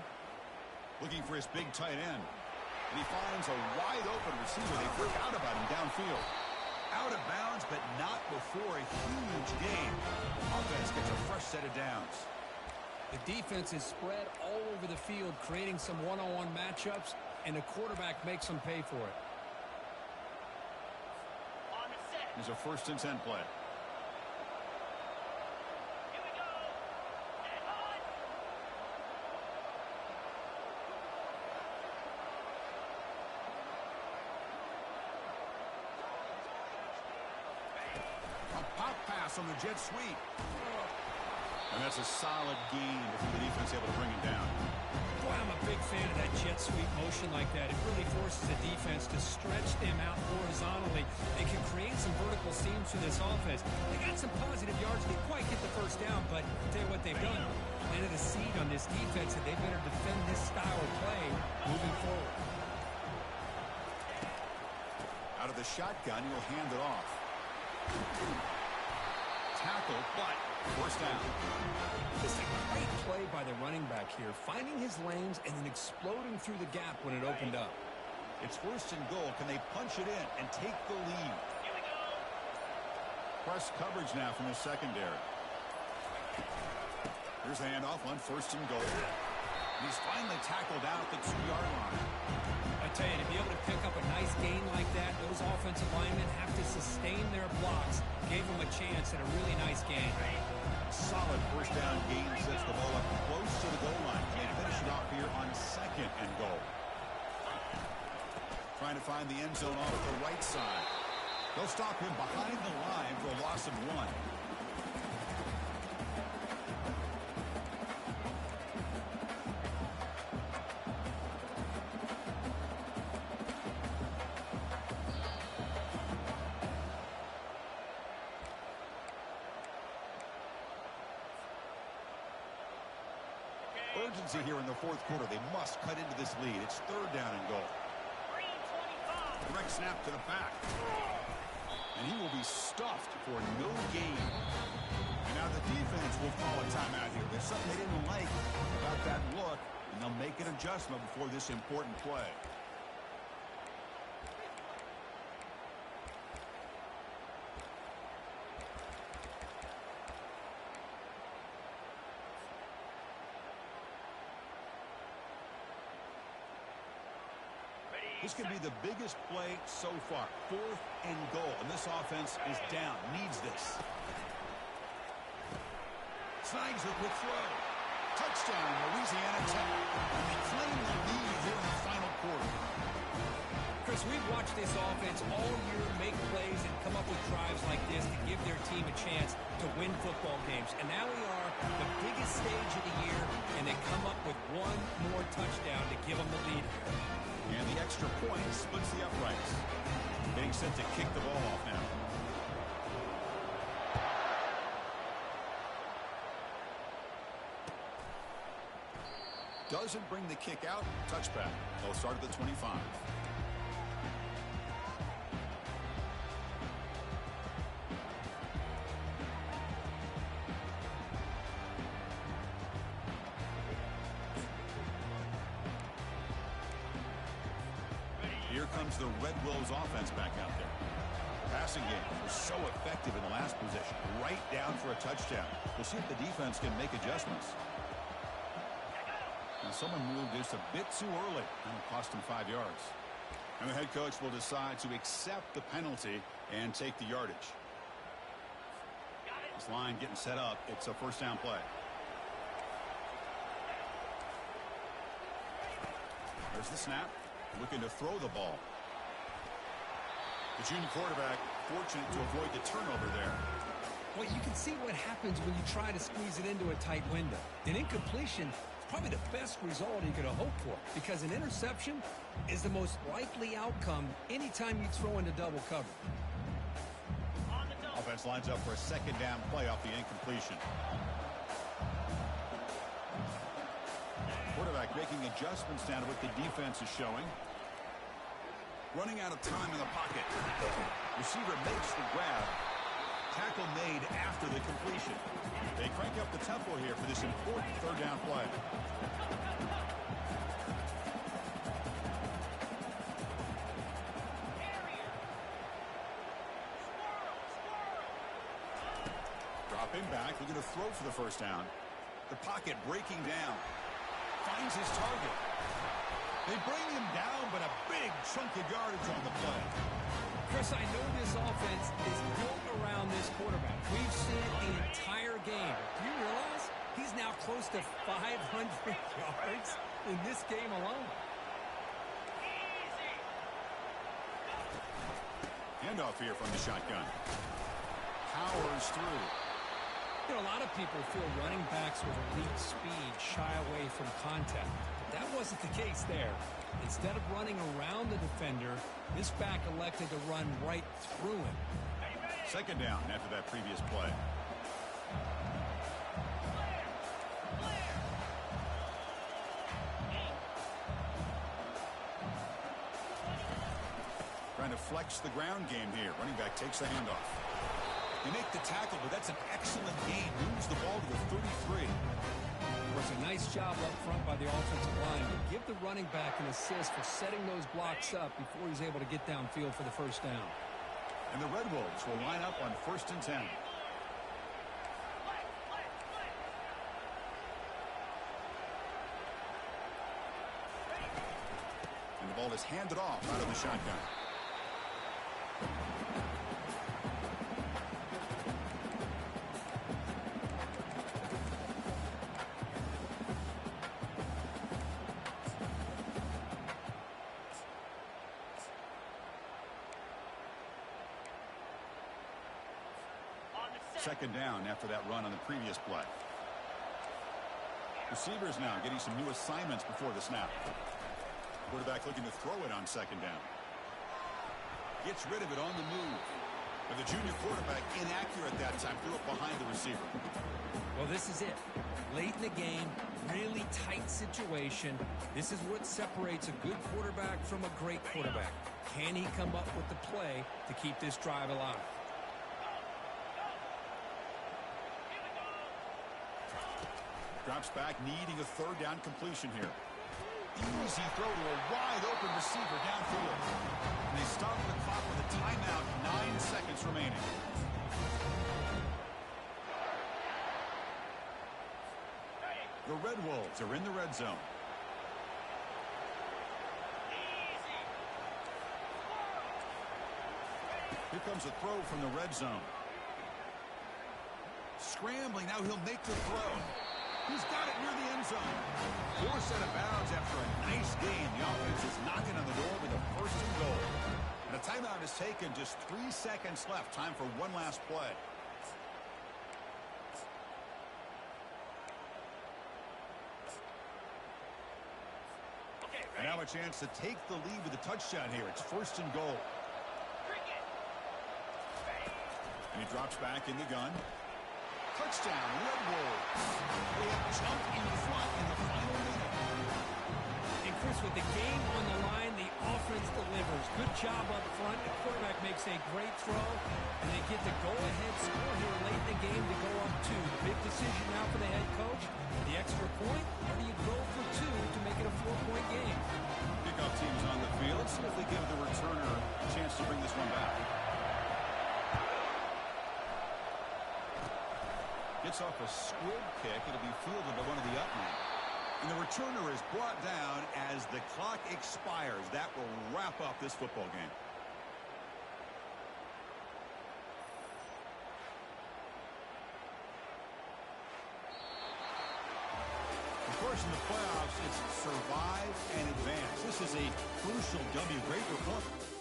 A: Looking for his big tight end. And he finds a wide open receiver. They forgot about him downfield. Out of bounds, but not before a huge gain. Offense gets a fresh set of downs.
B: The defense is spread all over the field, creating some one-on-one matchups, and the quarterback makes them pay for it.
A: Here's a 1st and 10 play. A pop pass on the jet sweep. And that's a solid gain before the defense able to bring him down.
B: Boy, I'm a big fan of that jet sweep motion like that. It really forces the defense to stretch them out horizontally. They can create some vertical seams for this offense. They got some positive yards. They quite get the first down, but I'll tell you what they've done. Planted a seed on this defense, and they better defend this style of play moving forward.
A: Out of the shotgun, he'll hand it off. Tackle, but 1st down.
B: Just a great play by the running back here, finding his lanes and then exploding through the gap when it opened up.
A: It's 1st and goal. Can they punch it in and take the lead? Press coverage now from the secondary. Here's the handoff on 1st and goal. He's finally tackled out the 2-yard line.
B: I tell you, to be able to pick up a nice gain like that, those offensive linemen have to sustain their blocks. Gave them a chance at a really nice gain.
A: Solid 1st down gain sets the ball up close to the goal line. Can they finish it off here on 2nd and goal? Trying to find the end zone off the right side. They'll stop him behind the line for a loss of 1. Urgency here in the 4th quarter. They must cut into this lead. It's 3rd down and goal. Direct snap to the back. And he will be stuffed for no gain. And now the defense will call a timeout here. There's something they didn't like about that look, and they'll make an adjustment before this important play. This could be the biggest play so far. 4th and goal, and this offense is down. Needs this. Snags it with throw. Touchdown, Louisiana Tech. And they claim the lead here in the final quarter.
B: Chris, we've watched this offense all year make plays and come up with drives like this to give their team a chance to win football games. And now we are the biggest stage of the year, and they come up with one more touchdown to give them the lead here.
A: And the extra point splits the uprights. Getting set to kick the ball off now. Doesn't bring the kick out. Touchback. They'll start at the 25. Here comes the Red Wolves offense back out there. Passing game was so effective in the last possession. Right down for a touchdown. We'll see if the defense can make adjustments. Now someone moved this a bit too early, and it cost him 5 yards. And the head coach will decide to accept the penalty and take the yardage. This line getting set up. It's a first down play. There's the snap. Looking to throw the ball. The junior quarterback fortunate to avoid the turnover there.
B: Well, you can see what happens when you try to squeeze it into a tight window. An incompletion is probably the best result you could have hoped for, because an interception is the most likely outcome anytime you throw into double cover.
A: Offense lines up for a second down play off the incompletion. Quarterback making adjustments down to what the defense is showing. Running out of time in the pocket. Receiver makes the grab. Tackle made after the completion. They crank up the tempo here for this important third down play. Dropping back, looking to throw for the first down. The pocket breaking down. Finds his target. They bring him down, but a big chunk of yardage on the play.
B: Chris, I know this offense is built around this quarterback. We've seen the entire game. Do you realize he's now close to 500 yards in this game alone?
A: Handoff here from the shotgun. Powers through.
B: You know, a lot of people feel running backs with elite speed shy away from contact. But that wasn't the case there. Instead of running around the defender, this back elected to run right through him.
A: Second down after that previous play. Trying to flex the ground game here. Running back takes the handoff. They make the tackle, but that's an excellent gain. Moves the ball to the 33.
B: It was a nice job up front by the offensive line. But give the running back an assist for setting those blocks up before he's able to get downfield for the first down.
A: And the Red Wolves will line up on 1st and 10. And the ball is handed off out of the shotgun. Second down after that run on the previous play. Receivers now getting some new assignments before the snap. Quarterback looking to throw it on second down. Gets rid of it on the move. But the junior quarterback inaccurate that time. Threw it behind the receiver.
B: Well, this is it. Late in the game, really tight situation. This is what separates a good quarterback from a great quarterback. Can he come up with the play to keep this drive alive?
A: drops back, needing a third down completion here. Easy throw to a wide-open receiver downfield. And they start the clock with a timeout, 9 seconds remaining. The Red Wolves are in the red zone. Here comes a throw from the red zone. Scrambling, now he'll make the throw. He's got it near the end zone. 4 set of bounds after a nice game. The offense is knocking on the door with a first and goal. And a timeout is taken, just 3 seconds left. Time for one last play. And now a chance to take the lead with a touchdown here. It's first and goal. And he drops back in the gun. Touchdown, Red Wolves. They have jumped in front in the final minute.
B: And Chris, with the game on the line, the offense delivers. Good job up front. The quarterback makes a great throw, and they get the go-ahead score here late in the game to go up 2. The big decision now for the head coach, the extra point, or do you go for 2 to make it a 4-point game?
A: Kickoff team's on the field. Let's see if they give the returner a chance to bring this one back. Gets off a squib kick. It'll be fielded by one of the up men. And the returner is brought down as the clock expires. That will wrap up this football game. Of course, in the playoffs, it's survive and advance. This is a crucial W. Great performance.